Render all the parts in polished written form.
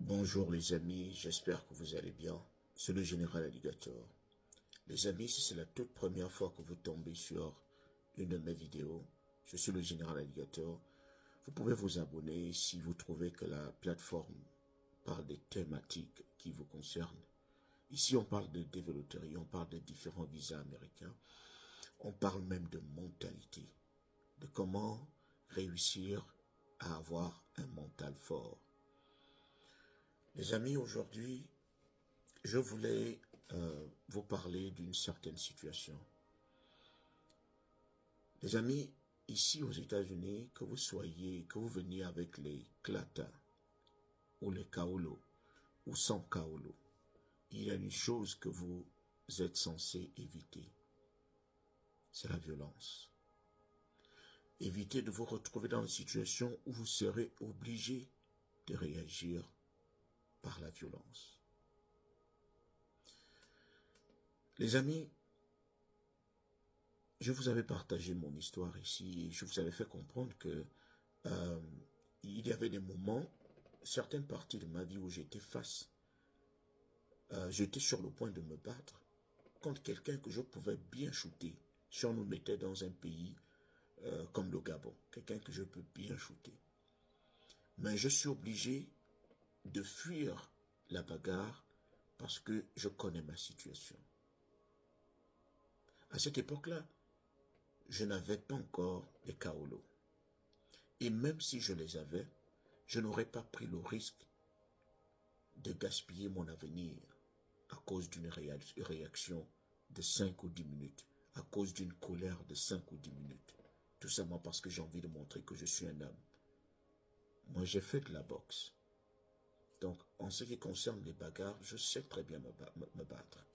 Bonjour les amis, j'espère que vous allez bien. C'est le général Alligator. Les amis, si c'est la toute première fois que vous tombez sur une de mes vidéos, je suis le général Alligator. Vous pouvez vous abonner si vous trouvez que la plateforme parle des thématiques qui vous concernent. Ici, on parle de développerie, on parle de différents visas américains. On parle même de mentalité, de comment réussir à avoir un mental fort. Les amis, aujourd'hui, je voulais vous parler d'une certaine situation. Les amis, ici aux États-Unis, que vous veniez avec les Klata ou les Kaolo ou sans Kaolo, il y a une chose que vous êtes censé éviter. C'est la violence. Évitez de vous retrouver dans une situation où vous serez obligé de réagir par la violence. Les amis, je vous avais partagé mon histoire ici et je vous avais fait comprendre que il y avait des moments, certaines parties de ma vie où j'étais sur le point de me battre contre quelqu'un que je pouvais bien shooter si on nous mettait dans un pays comme le Gabon, quelqu'un que je peux bien shooter. Mais je suis obligé de fuir la bagarre parce que je connais ma situation. À cette époque-là, je n'avais pas encore les Kaolo. Et même si je les avais, je n'aurais pas pris le risque de gaspiller mon avenir à cause d'une réaction de 5 ou 10 minutes, à cause d'une colère de 5 ou 10 minutes, tout simplement parce que j'ai envie de montrer que je suis un homme. Moi, j'ai fait de la boxe. Donc, en ce qui concerne les bagarres, je sais très bien me battre.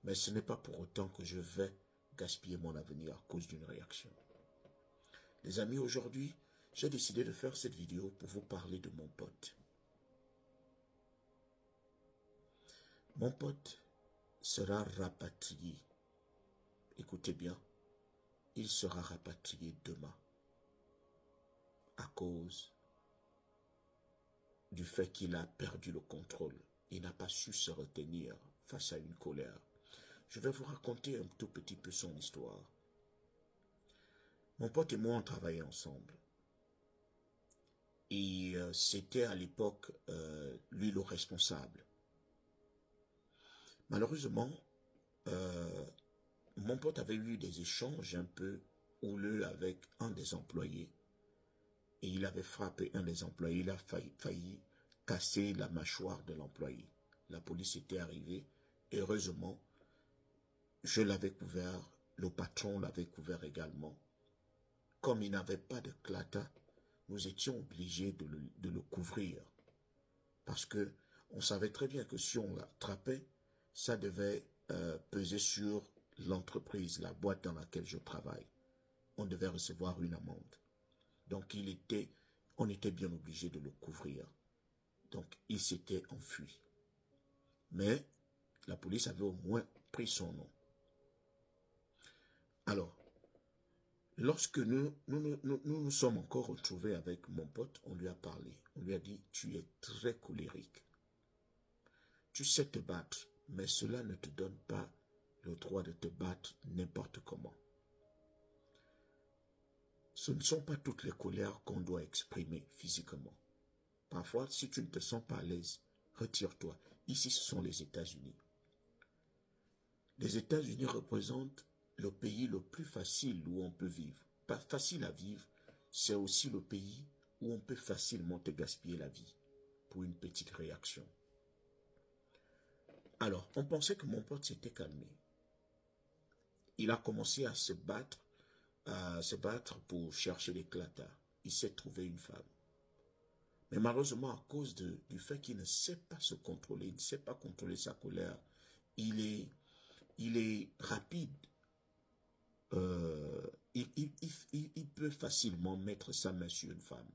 Mais ce n'est pas pour autant que je vais gaspiller mon avenir à cause d'une réaction. Les amis, aujourd'hui, j'ai décidé de faire cette vidéo pour vous parler de mon pote. Mon pote sera rapatrié. Écoutez bien, il sera rapatrié demain à cause du fait qu'il a perdu le contrôle. Il n'a pas su se retenir face à une colère. Je vais vous raconter un tout petit peu son histoire. Mon pote et moi, on travaillait ensemble. Et c'était à l'époque, lui le responsable. Malheureusement, mon pote avait eu des échanges un peu houleux avec un des employés. Et il avait frappé un des employés. Il a failli casser la mâchoire de l'employé. La police était arrivée. Heureusement, je l'avais couvert. Le patron l'avait couvert également. Comme il n'avait pas de clata, nous étions obligés de le couvrir. Parce que on savait très bien que si on l'attrapait, ça devait peser sur l'entreprise, la boîte dans laquelle je travaille. On devait recevoir une amende. Donc on était bien obligé de le couvrir. Donc il s'était enfui. Mais la police avait au moins pris son nom. Alors, lorsque nous sommes encore retrouvés avec mon pote, on lui a parlé. On lui a dit, tu es très colérique. Tu sais te battre, mais cela ne te donne pas le droit de te battre n'importe comment. Ce ne sont pas toutes les colères qu'on doit exprimer physiquement. Parfois, si tu ne te sens pas à l'aise, retire-toi. Ici, ce sont les États-Unis. Les États-Unis représentent le pays le plus facile où on peut vivre. Pas facile à vivre, c'est aussi le pays où on peut facilement te gaspiller la vie pour une petite réaction. Alors, on pensait que mon pote s'était calmé. Il a commencé à se battre pour chercher l'éclata. Il s'est trouvé une femme. Mais malheureusement, à cause du fait qu'il ne sait pas se contrôler, il ne sait pas contrôler sa colère, il est rapide. Il peut facilement mettre sa main sur une femme.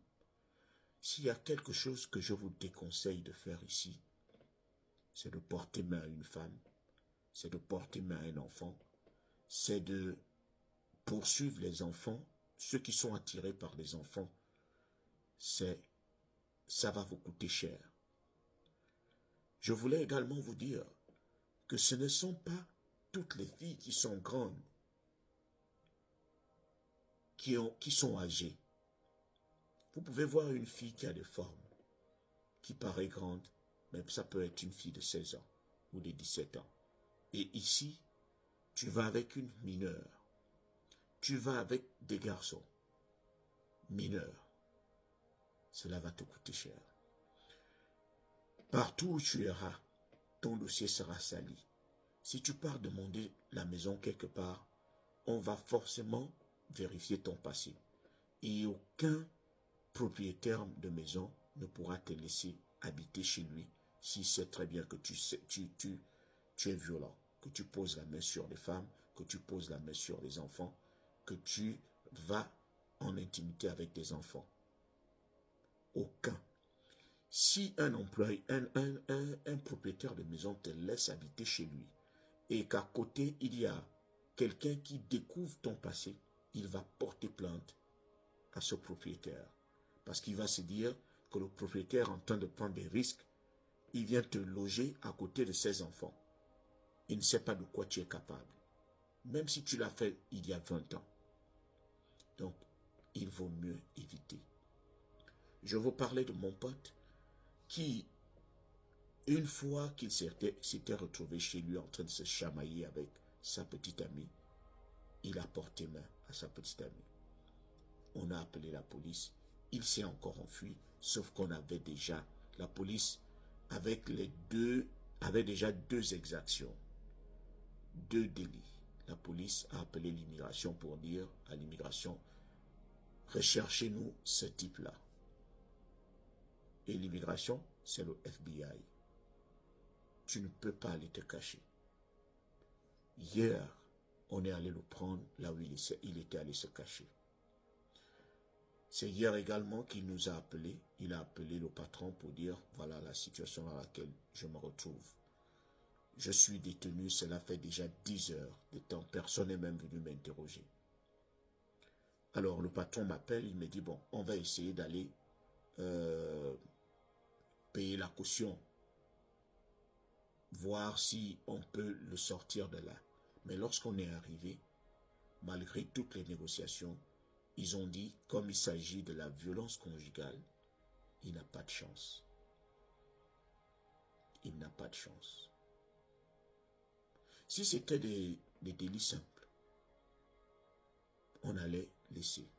S'il y a quelque chose que je vous déconseille de faire ici, c'est de porter main à une femme, c'est de porter main à un enfant, c'est de poursuivre les enfants. Ceux qui sont attirés par les enfants, c'est ça va vous coûter cher. Je voulais également vous dire que ce ne sont pas toutes les filles qui sont grandes, qui sont âgées. Vous pouvez voir une fille qui a des formes, qui paraît grande, mais ça peut être une fille de 16 ans ou de 17 ans. Et ici, tu vas avec une mineure. Tu vas avec des garçons mineurs. Cela va te coûter cher. Partout où tu iras, ton dossier sera sali. Si tu pars demander la maison quelque part, on va forcément vérifier ton passé. Et aucun propriétaire de maison ne pourra te laisser habiter chez lui s'il sait très bien que tu es violent, que tu poses la main sur les femmes, que tu poses la main sur les enfants, que tu vas en intimité avec des enfants. Aucun. Si un employé, un propriétaire de maison te laisse habiter chez lui et qu'à côté il y a quelqu'un qui découvre ton passé, il va porter plainte à ce propriétaire. Parce qu'il va se dire que le propriétaire est en train de prendre des risques, il vient te loger à côté de ses enfants. Il ne sait pas de quoi tu es capable. Même si tu l'as fait il y a 20 ans. Donc, il vaut mieux éviter. Je vous parlais de mon pote qui, une fois qu'il s'était retrouvé chez lui en train de se chamailler avec sa petite amie, il a porté main à sa petite amie. On a appelé la police. Il s'est encore enfui, sauf qu'on avait déjà, la police, avec les deux, avait déjà 2 exactions, 2 délits. La police a appelé l'immigration pour dire à l'immigration, recherchez-nous ce type-là. Et l'immigration, c'est le FBI. Tu ne peux pas aller te cacher. Hier, on est allé le prendre là où il était allé se cacher. C'est hier également qu'il nous a appelé. Il a appelé le patron pour dire, voilà la situation dans laquelle je me retrouve. Je suis détenu, cela fait déjà 10 heures de temps. Personne n'est même venu m'interroger. Alors le patron m'appelle, il me dit, bon, on va essayer d'aller payer la caution. Voir si on peut le sortir de là. Mais lorsqu'on est arrivé, malgré toutes les négociations, ils ont dit, comme il s'agit de la violence conjugale, il n'a pas de chance. Il n'a pas de chance. Si c'était des délits simples, on allait laisser.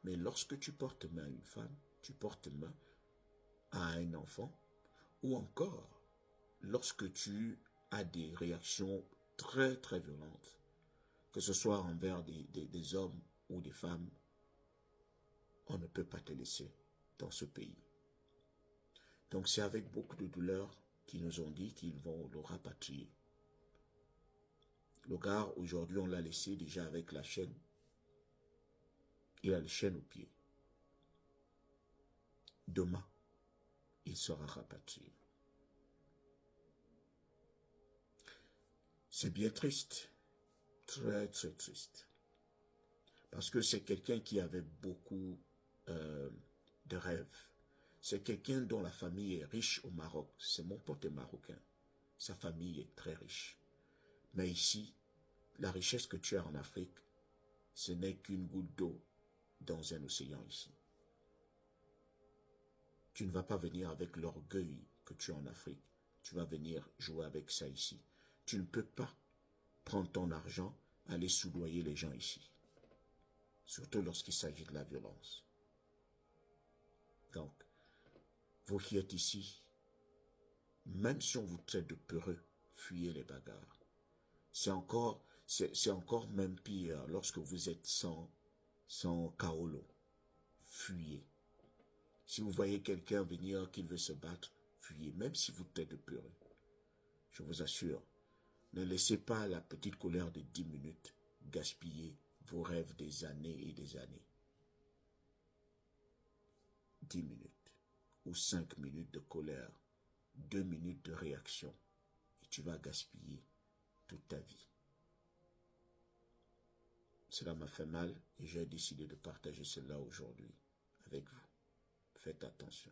Mais lorsque tu portes main à une femme, tu portes main à un enfant, ou encore, lorsque tu as des réactions très très violentes, que ce soit envers des hommes ou des femmes, on ne peut pas te laisser dans ce pays. Donc c'est avec beaucoup de douleur qu'ils nous ont dit qu'ils vont le rapatrier. Le gars, aujourd'hui, on l'a laissé déjà avec la chaîne. Il a la chaîne au pied. Demain, il sera rapatrié. C'est bien triste. Très, très triste. Parce que c'est quelqu'un qui avait beaucoup de rêves. C'est quelqu'un dont la famille est riche au Maroc. C'est mon pote marocain. Sa famille est très riche. Mais ici, la richesse que tu as en Afrique, ce n'est qu'une goutte d'eau dans un océan ici. Tu ne vas pas venir avec l'orgueil que tu as en Afrique. Tu vas venir jouer avec ça ici. Tu ne peux pas prendre ton argent, aller soudoyer les gens ici. Surtout lorsqu'il s'agit de la violence. Donc, vous qui êtes ici, même si on vous traite de peureux, fuyez les bagarres. C'est encore même pire lorsque vous êtes sans kaolo. Fuyez. Si vous voyez quelqu'un venir qui veut se battre, fuyez, même si vous êtes de peureux. Je vous assure, ne laissez pas la petite colère de 10 minutes gaspiller vos rêves des années et des années. 10 minutes ou 5 minutes de colère, 2 minutes de réaction, et tu vas gaspiller toute ta vie. Cela m'a fait mal et j'ai décidé de partager cela aujourd'hui avec vous. Faites attention.